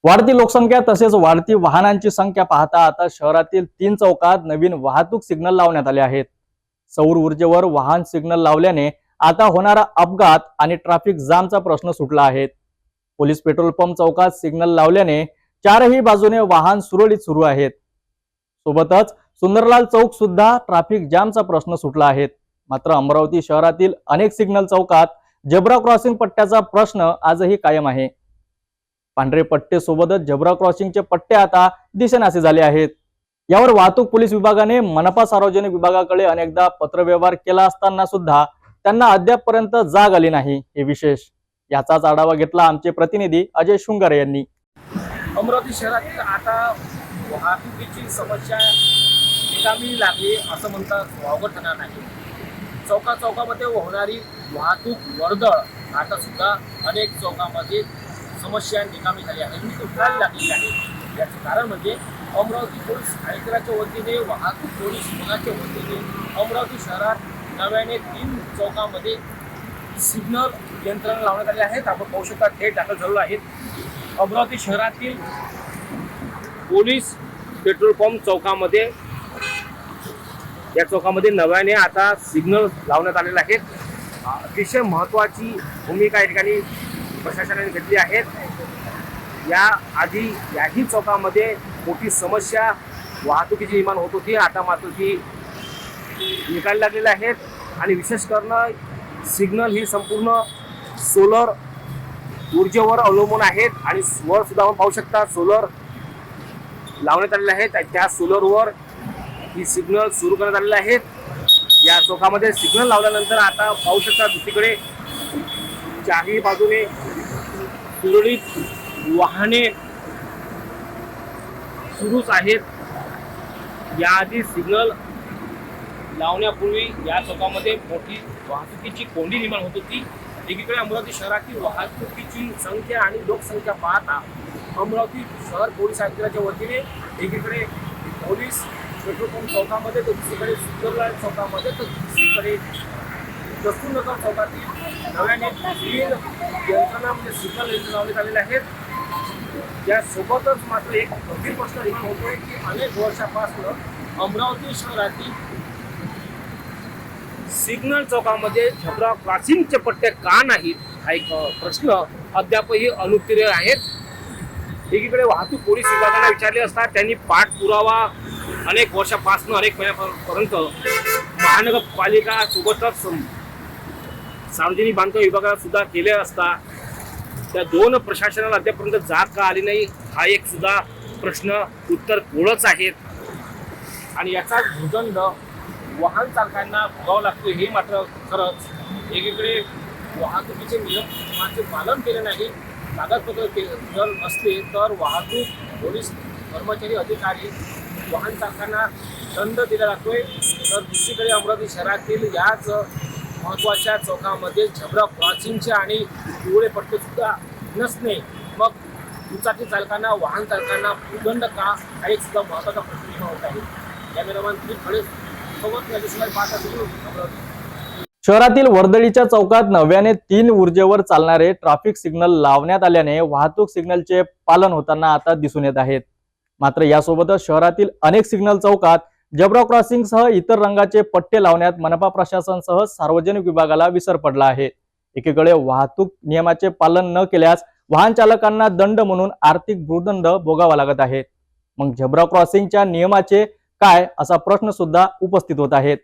वाढती लोकसंख्या तसेच वाढती वाहनांची संख्या पाहता आता शहरातील 3 चौकात नवीन वाहतूक सिग्नल लावण्यात आले आहेत। सौर ऊर्जेवर वाहन सिग्नल लावल्याने आता होणारा अपघात आणि ट्रॅफिक जामचा प्रश्न सुटला आहे। पोलीस पेट्रोल पंप चौकात सिग्नल लावल्याने चारही बाजूने वाहन सुरळीत सुरू आहेत। सोबतच सुंदरलाल चौक सुद्धा ट्रॅफिक जामचा प्रश्न सुटला आहे। मात्र अमरावती शहरातील अनेक सिग्नल चौकात झेब्रा क्रॉसिंग पट्ट्याचा प्रश्न आजही कायम आहे। पांढरे पट्टे सोबतच झेब्रा क्रॉसिंगचे पट्टे आता दिसेनासे झाले आहेत। यावर वाहतूक पोलीस विभागाने मनपा सार्वजनिक विभागाकडे अनेकदा पत्रव्यवहार केला असताना सुद्धा त्यांना अद्यापपर्यंत जाग आली नाही, हे विशेष। याचाच आढावा घेतला आमचे प्रतिनिधी अजय शुंगारे यांनी। अमरावती शहरातील आता वाहतुकीची समस्या निकामी लागली असं म्हणता वावगं ठरणार नाही। चौकामध्ये होणारी वाहतूक वर्दळ आता सुद्धा अनेक चौकामध्ये समस्या निकामी झाली आहे, उठवायला लागलेली आहे। याचे कारण म्हणजे अमरावती पोलीस आयुक्ताच्या वतीने वाहतूक पोलीस विभागाच्या वतीने अमरावती शहरात नव्याने 3 चौकामध्ये सिग्नल यंत्रणा लावण्यात आली आहेत। आपण पाहू शकता थेट दाखल झालेलो आहेत। अमरावती शहरातील पोलीस पेट्रोल पंप चौकामध्ये या चौकामध्ये नव्याने आता सिग्नल लावण्यात आलेले आहेत। अतिशय महत्त्वाची भूमिका या ठिकाणी प्रशासनाने घेतली आहे। या आधी याही चौकामध्ये मोठी समस्या वाहतुकीची निर्माण होत होती, आता मात्र ती निकाली लागलेली आहेत। आणि विशेष करून सिग्नल ही संपूर्ण सोलर ऊर्जेवर अवलंबून आहेत आणि वर सुद्धा आपण पाहू शकता सोलर लावण्यात आलेले आहेत। त्या सोलरवर ही सिग्नल सुरू करण्यात आलेले आहेत। या चौकामध्ये सिग्नल लावल्यानंतर आता पाहू शकता दुसरीकडे चारही बाजूने सुरळीत वाहने सुरूच आहेत। याआधी सिग्नल लावण्यापूर्वी या चौकामध्ये मोठी वाहतुकीची कोंडी निर्माण होत होती। एकीकडे अमरावती शहरातील वाहतुकीची संख्या आणि लोकसंख्या पाहता अमरावती शहर पोलीस आयुक्ताच्या वतीने एकीकडे पोलीस पेट्रोल पंप चौकामध्ये तर दुसरीकडे सुंदरलाल चौकामध्ये तर दुसरीकडे दस्तूरनगर चौकातील नव्याने 3 यंत्रणा म्हणजे सिग्नल लावण्यात आलेले आहेत। यासोबतच मात्र एक गंभीर प्रश्न निर्माण होतोय की अनेक वर्षापासून अमरावती शहरातील सिग्नल चौकामध्ये झेब्रा क्रॉसिंगचे पट्टे का नाहीत, हा एक प्रश्न अद्यापही अनुत्तरीय आहेत। एकीकडे वाहतूक पोलीस विभागाला विचारले असता त्यांनी पाठपुरावा अनेक वर्षापासून अनेक महिन्यापर्यंत महानगरपालिका सोबतच सार्वजनिक बांधकाम विभागाला सुद्धा केले असता त्या 2 प्रशासनाला अद्यापर्यंत जाग का आली नाही, हा एक सुद्धा प्रश्न उत्तर कोळच आहेत। आणि याचा भूर्दंड वाहन चालकांना भोगावा लागतो, हे मात्र खरंच। एकीकडे वाहतुकीचे नियमांचे पालन केले नाही, कागदपत्र जर नसले तर वाहतूक पोलीस कर्मचारी अधिकारी वाहन चालकांना दंड दिला जातोय, तर दुसरीकडे अमरावती शहरातील याच महत्त्वाच्या चौकामध्ये झेब्रा क्रॉसिंगचे आणि पिवळे पट्टे सुद्धा नसणे, मग दुचाकी चालकांना वाहन चालकांना भूदंड का, हा एक सुद्धा महत्त्वाचा प्रश्न निर्माण होत आहे। कॅमेरामॅन खडे सोबत याच्याशिवाय पाहता शहरातील वर्दळीच्या चौकात नव्याने 3 ऊर्जेवर चालणारे ट्रॅफिक सिग्नल लावण्यात आल्याने वाहतूक सिग्नलचे पालन होताना आता दिसून येत आहेत। मात्र यासोबतच शहरातील अनेक सिग्नल चौकात झेब्रा क्रॉसिंग सह इतर रंगाचे पट्टे लावण्यात मनपा प्रशासनासह सार्वजनिक विभागाला विसर पडला आहे। एकीकडे वाहतूक नियमाचे पालन न केल्यास वाहन चालकांना दंड म्हणून आर्थिक भूदंड भोगावा लागत आहे। मग झेब्रा क्रॉसिंगच्या नियमाचे काय, असा प्रश्न सुद्धा उपस्थित होत आहेत।